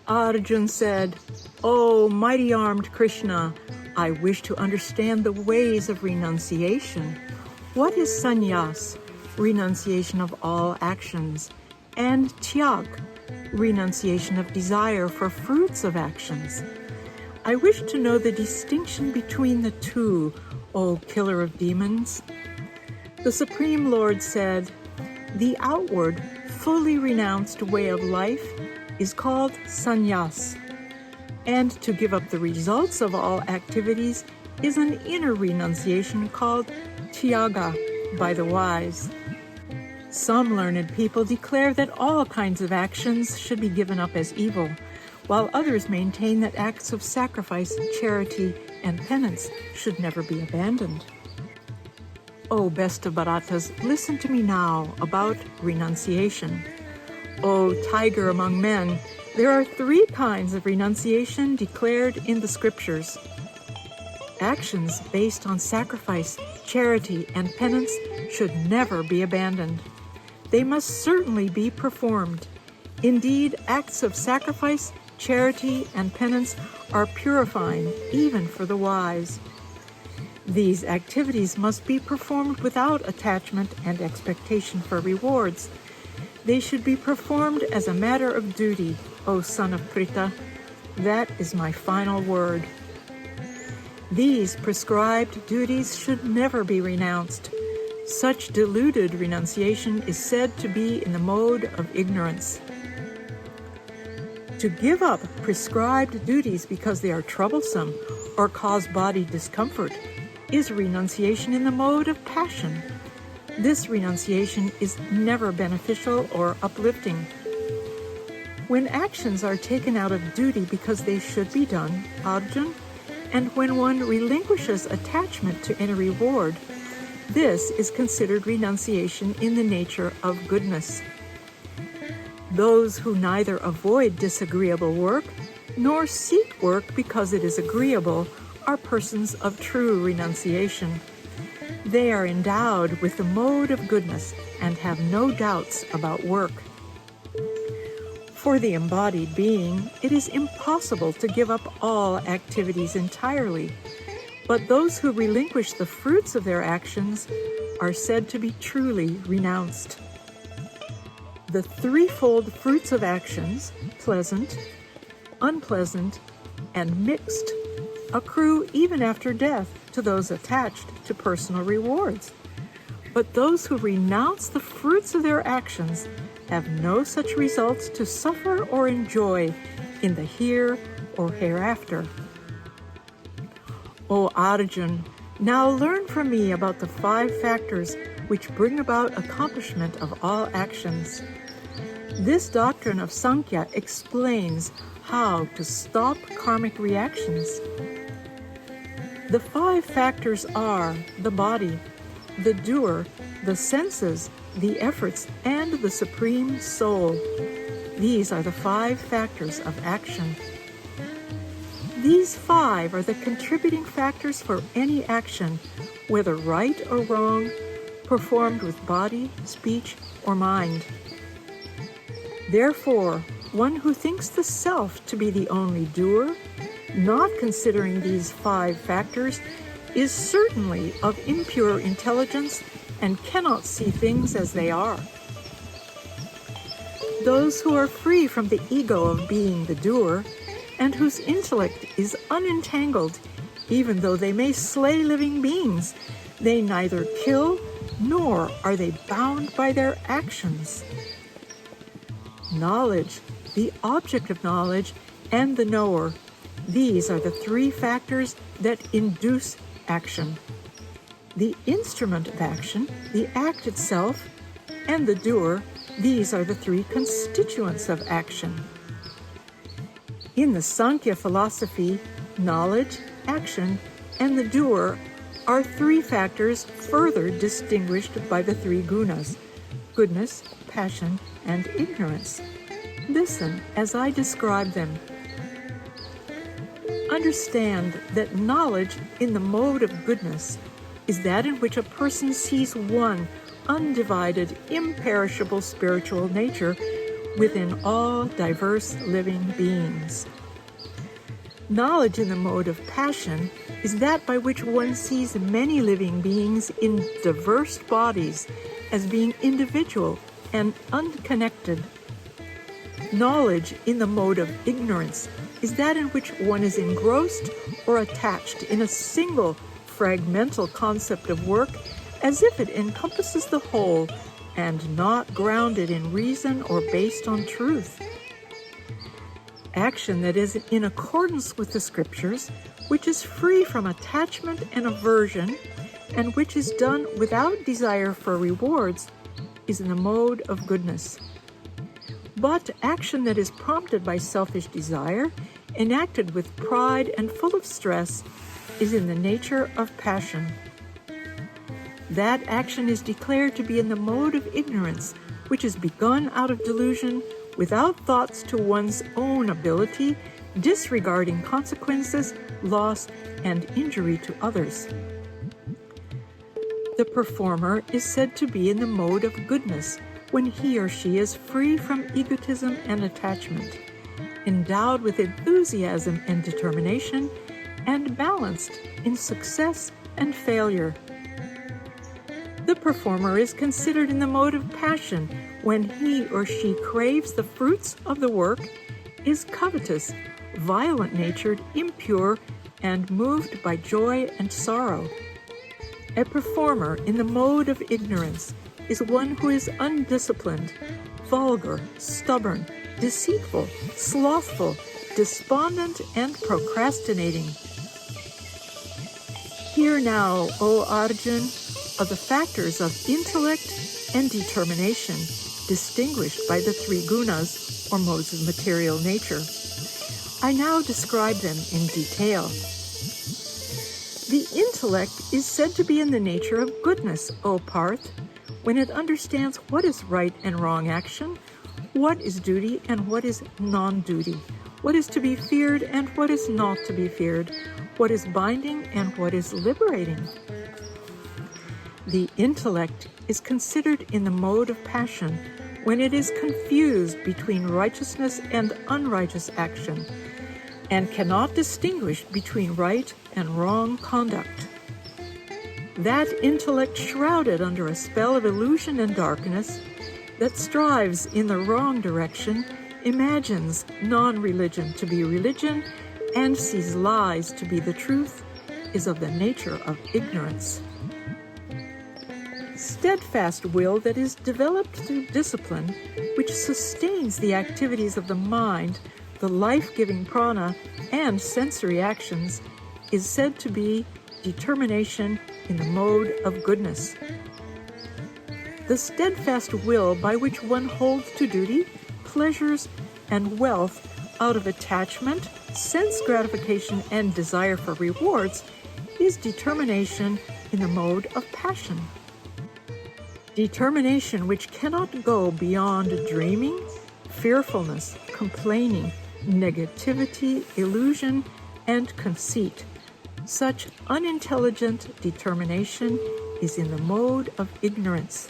Arjuna said, "O mighty-armed Krishna, I wish to understand the ways of renunciation. What is Sanyas, renunciation of all actions, and Tyaga, renunciation of desire for fruits of actions? I wish to know the distinction between the two, O killer of demons." The Supreme Lord said, "The outward, fully renounced way of life is called Sanyas, and to give up the results of all activities is an inner renunciation called Tyaga by the wise. Some learned people declare that all kinds of actions should be given up as evil, while others maintain that acts of sacrifice, charity, and penance should never be abandoned. O best of Bharatas, listen to me now about renunciation. O tiger among men, there are 3 kinds of renunciation declared in the scriptures. Actions based on sacrifice, charity, and penance should never be abandoned. They must certainly be performed. Indeed, acts of sacrifice, charity, and penance are purifying even for the wise. These activities must be performed without attachment and expectation for rewards. They should be performed as a matter of duty, O son of Pritha. That is my final word. These prescribed duties should never be renounced. Such deluded renunciation is said to be in the mode of ignorance. To give up prescribed duties because they are troublesome or cause body discomfort is renunciation in the mode of passion. This renunciation is never beneficial or uplifting. When actions are taken out of duty because they should be done, Arjuna, and when one relinquishes attachment to any reward, this is considered renunciation in the nature of goodness. Those who neither avoid disagreeable work nor seek work because it is agreeable are persons of true renunciation. They are endowed with the mode of goodness and have no doubts about work. For the embodied being, it is impossible to give up all activities entirely, but those who relinquish the fruits of their actions are said to be truly renounced. The 3-fold fruits of actions, pleasant, unpleasant, and mixed, accrue even after death to those attached to personal rewards. But those who renounce the fruits of their actions have no such results to suffer or enjoy in the here or hereafter. O Arjuna, now learn from me about the 5 factors which bring about accomplishment of all actions. This doctrine of Sankhya explains how to stop karmic reactions. The 5 factors are the body, the doer, the senses, the efforts, and the supreme soul. These are the 5 factors of action. These 5 are the contributing factors for any action, whether right or wrong, performed with body, speech, or mind. Therefore, one who thinks the self to be the only doer, not considering these 5 factors, is certainly of impure intelligence and cannot see things as they are. Those who are free from the ego of being the doer, and whose intellect is unentangled, even though they may slay living beings, they neither kill nor are they bound by their actions. Knowledge, the object of knowledge, and the knower, these are the 3 factors that induce action. The instrument of action, the act itself, and the doer, these are the 3 constituents of action. In the Sankhya philosophy, knowledge, action, and the doer are 3 factors further distinguished by the 3 gunas: goodness, passion, and ignorance. Listen as I describe them. Understand that knowledge in the mode of goodness is that in which a person sees one undivided, imperishable spiritual nature within all diverse living beings. Knowledge in the mode of passion is that by which one sees many living beings in diverse bodies as being individual and unconnected. Knowledge in the mode of ignorance is that in which one is engrossed or attached in a single fragmental concept of work as if it encompasses the whole and not grounded in reason or based on truth. Action that is in accordance with the scriptures, which is free from attachment and aversion, and which is done without desire for rewards, is in the mode of goodness. But action that is prompted by selfish desire, enacted with pride and full of stress, is in the nature of passion. That action is declared to be in the mode of ignorance, which is begun out of delusion, without thoughts to one's own ability, disregarding consequences, loss, and injury to others. The performer is said to be in the mode of goodness when he or she is free from egotism and attachment, endowed with enthusiasm and determination, and balanced in success and failure. The performer is considered in the mode of passion when he or she craves the fruits of the work, is covetous, violent-natured, impure, and moved by joy and sorrow. A performer in the mode of ignorance is one who is undisciplined, vulgar, stubborn, deceitful, slothful, despondent, and procrastinating. Hear now, O Arjun, of the factors of intellect and determination distinguished by the three gunas, or modes of material nature. I now describe them in detail. The intellect is said to be in the nature of goodness, O Parth, when it understands what is right and wrong action, what is duty and what is non-duty, what is to be feared and what is not to be feared, what is binding and what is liberating. The intellect is considered in the mode of passion when it is confused between righteousness and unrighteous action, and cannot distinguish between right and wrong conduct. That intellect shrouded under a spell of illusion and darkness, that strives in the wrong direction, imagines non-religion to be religion, and sees lies to be the truth, is of the nature of ignorance. Steadfast will that is developed through discipline, which sustains the activities of the mind, the life-giving prana, and sensory actions, is said to be determination in the mode of goodness. The steadfast will by which one holds to duty, pleasures, and wealth out of attachment, sense gratification, and desire for rewards is determination in the mode of passion. Determination which cannot go beyond dreaming, fearfulness, complaining, negativity, illusion, and conceit. Such unintelligent determination is in the mode of ignorance.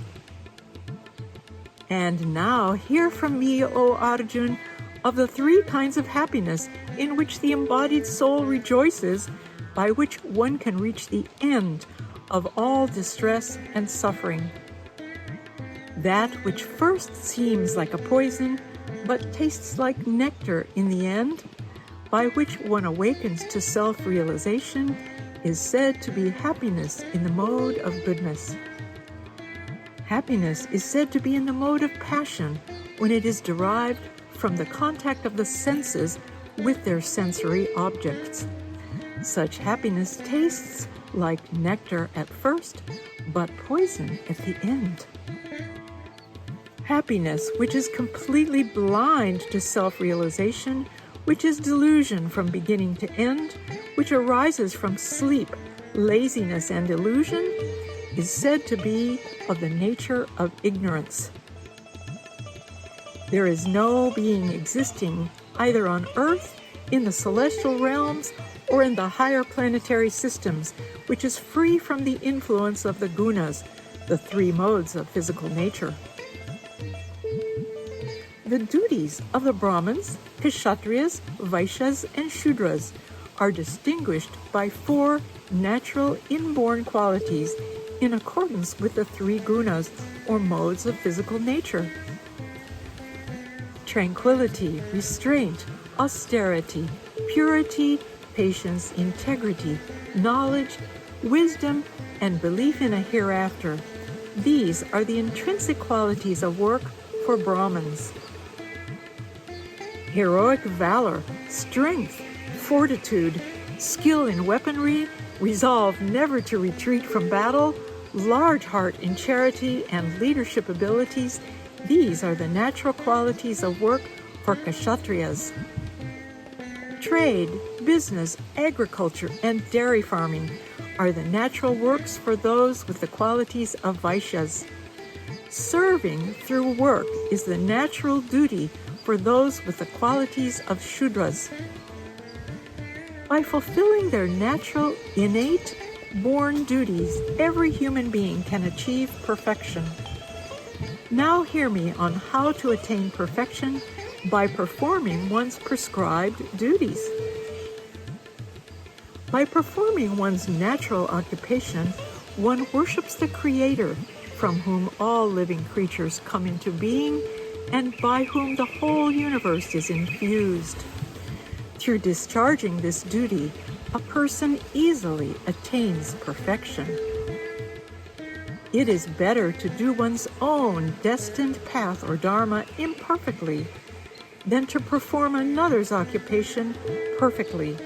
And now hear from me, O Arjun, of the three kinds of happiness in which the embodied soul rejoices, by which one can reach the end of all distress and suffering. That which first seems like a poison, but tastes like nectar in the end, by which one awakens to self-realization, is said to be happiness in the mode of goodness. Happiness is said to be in the mode of passion when it is derived from the contact of the senses with their sensory objects. Such happiness tastes like nectar at first, but poison at the end. Happiness, which is completely blind to self-realization, which is delusion from beginning to end, which arises from sleep, laziness, and illusion, is said to be of the nature of ignorance. There is no being existing either on earth, in the celestial realms, or in the higher planetary systems, which is free from the influence of the gunas, the three modes of physical nature. The duties of the Brahmins, Kshatriyas, Vaishyas, and Shudras are distinguished by 4 natural inborn qualities in accordance with the 3 gunas, or modes of physical nature: tranquility, restraint, austerity, purity, patience, integrity, knowledge, wisdom, and belief in a hereafter. These are the intrinsic qualities of work for Brahmins. Heroic valor, strength, fortitude, skill in weaponry, resolve never to retreat from battle, large heart in charity, and leadership abilities, these are the natural qualities of work for Kshatriyas. Trade, business, agriculture, and dairy farming are the natural works for those with the qualities of Vaishyas. Serving through work is the natural duty for those with the qualities of Shudras. By fulfilling their natural, innate, born duties, every human being can achieve perfection. Now hear me on how to attain perfection by performing one's prescribed duties. By performing one's natural occupation, one worships the Creator, from whom all living creatures come into being and by whom the whole universe is infused. Through discharging this duty, a person easily attains perfection. It is better to do one's own destined path or dharma imperfectly than to perform another's occupation perfectly.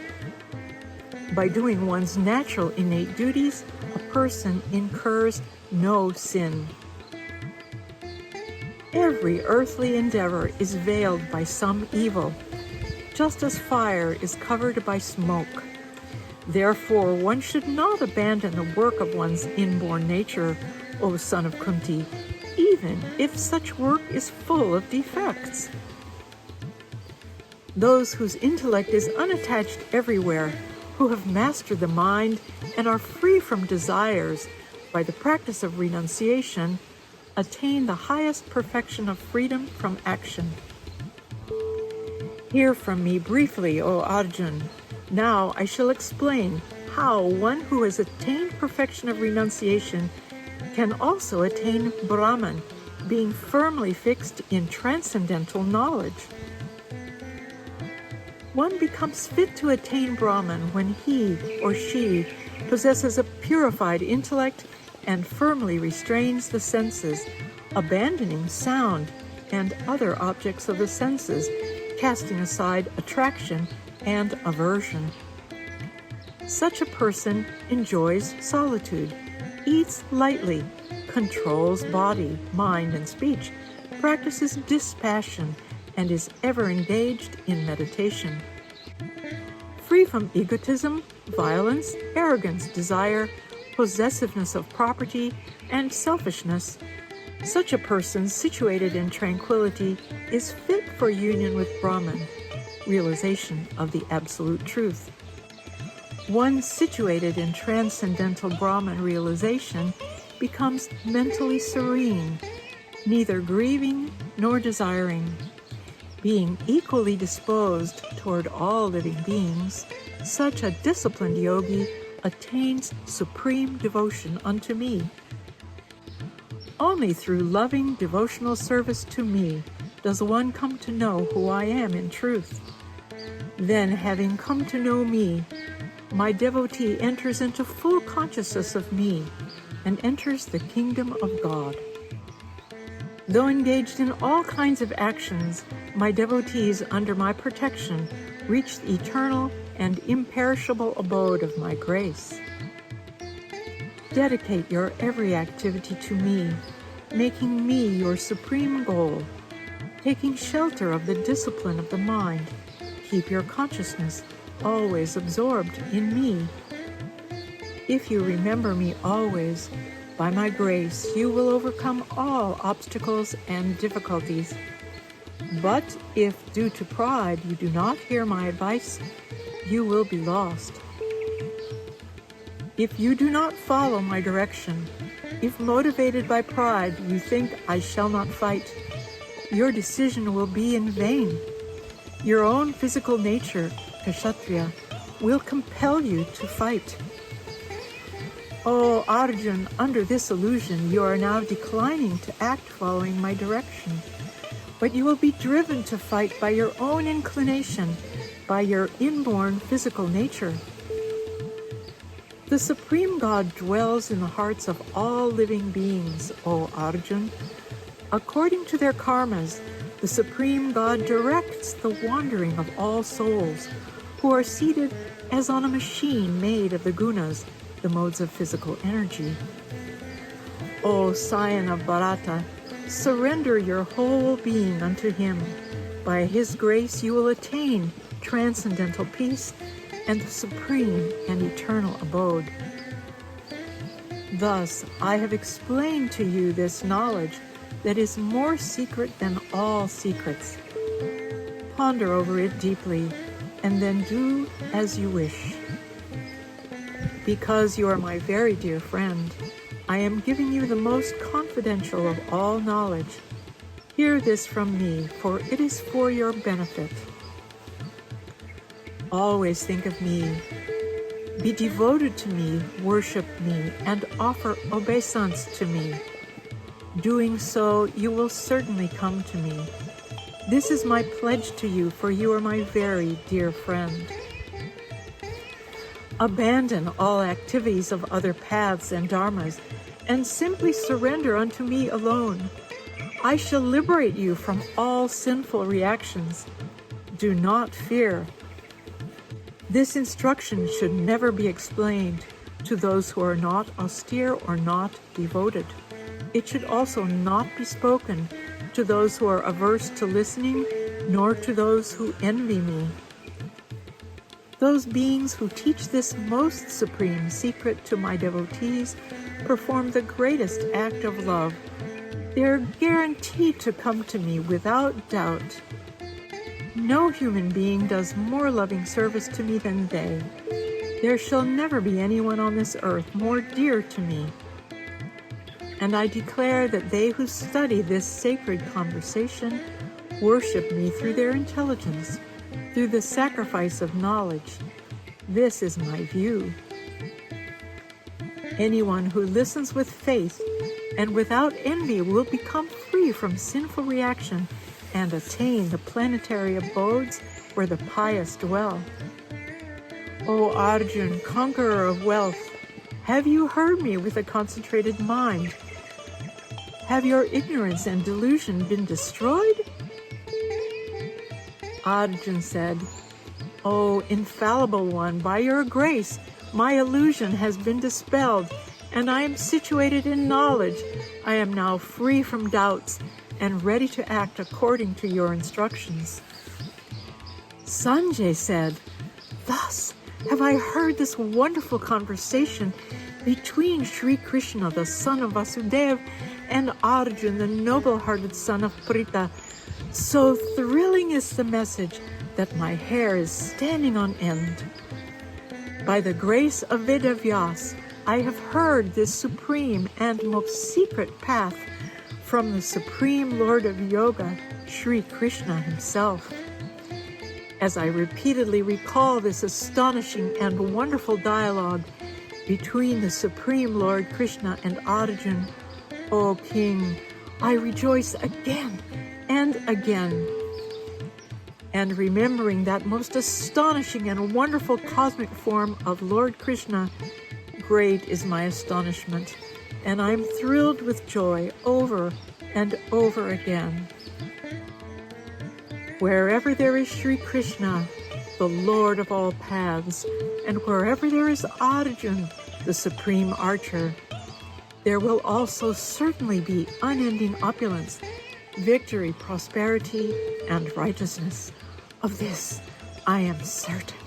By doing one's natural innate duties, a person incurs no sin. Every earthly endeavor is veiled by some evil, just as fire is covered by smoke. Therefore, one should not abandon the work of one's inborn nature, O son of Kunti, even if such work is full of defects. Those whose intellect is unattached everywhere, who have mastered the mind and are free from desires by the practice of renunciation, attain the highest perfection of freedom from action. Hear from me briefly, O Arjun. Now I shall explain how one who has attained perfection of renunciation can also attain Brahman, being firmly fixed in transcendental knowledge. One becomes fit to attain Brahman when he or she possesses a purified intellect and firmly restrains the senses, abandoning sound and other objects of the senses, casting aside attraction and aversion. Such a person enjoys solitude, eats lightly, controls body, mind, and speech, practices dispassion, and is ever engaged in meditation. Free from egotism, violence, arrogance, desire, possessiveness of property, and selfishness, such a person situated in tranquility is fit for union with Brahman, realization of the absolute truth. One situated in transcendental Brahman realization becomes mentally serene, neither grieving nor desiring. Being equally disposed toward all living beings, such a disciplined yogi attains supreme devotion unto me. Only through loving devotional service to me does one come to know who I am in truth. Then, having come to know me, my devotee enters into full consciousness of me and enters the kingdom of God. Though engaged in all kinds of actions, my devotees under my protection reach the eternal and imperishable abode of my grace. Dedicate your every activity to me, making me your supreme goal. Taking shelter of the discipline of the mind, keep your consciousness always absorbed in me. If you remember me always, by my grace you will overcome all obstacles and difficulties. But if, due to pride, you do not hear my advice, you will be lost. If you do not follow my direction, if motivated by pride you think I shall not fight, your decision will be in vain. Your own physical nature, Kshatriya, will compel you to fight. O Arjun, under this illusion, you are now declining to act following my direction. But you will be driven to fight by your own inclination, by your inborn physical nature. The Supreme God dwells in the hearts of all living beings, O Arjun. According to their karmas, the Supreme God directs the wandering of all souls, who are seated as on a machine made of the gunas, the modes of physical energy. O scion of Bharata, surrender your whole being unto him. By his grace you will attain transcendental peace and the supreme and eternal abode. Thus, I have explained to you this knowledge that is more secret than all secrets. Ponder over it deeply, and then do as you wish. Because you are my very dear friend, I am giving you the most confidential of all knowledge. Hear this from me, for it is for your benefit. Always think of me. Be devoted to me, worship me, and offer obeisance to me. Doing so, you will certainly come to me. This is my pledge to you, for you are my very dear friend. Abandon all activities of other paths and dharmas, and simply surrender unto me alone. I shall liberate you from all sinful reactions. Do not fear. This instruction should never be explained to those who are not austere or not devoted. It should also not be spoken to those who are averse to listening, nor to those who envy me. Those beings who teach this most supreme secret to my devotees perform the greatest act of love. They are guaranteed to come to me without doubt. No human being does more loving service to me than they. There shall never be anyone on this earth more dear to me. And I declare that they who study this sacred conversation worship me through their intelligence, through the sacrifice of knowledge. This is my view. Anyone who listens with faith and without envy will become free from sinful reaction and attain the planetary abodes where the pious dwell. O Arjun, conqueror of wealth, have you heard me with a concentrated mind? Have your ignorance and delusion been destroyed? Arjun said, O infallible one, by your grace, my illusion has been dispelled, and I am situated in knowledge. I am now free from doubts and ready to act according to your instructions. Sanjay said, Thus have I heard this wonderful conversation between Sri Krishna, the son of Vasudeva, and Arjun, the noble-hearted son of Pritha. So thrilling is the message that my hair is standing on end. By the grace of Vedavyas, I have heard this supreme and most secret path from the Supreme Lord of Yoga, Sri Krishna himself. As I repeatedly recall this astonishing and wonderful dialogue between the Supreme Lord Krishna and Arjun, O King, I rejoice again and again. And remembering that most astonishing and wonderful cosmic form of Lord Krishna, great is my astonishment, and I am thrilled with joy over and over again. Wherever there is Sri Krishna, the Lord of all paths, and wherever there is Arjun, the supreme archer, there will also certainly be unending opulence, victory, prosperity, and righteousness. Of this I am certain.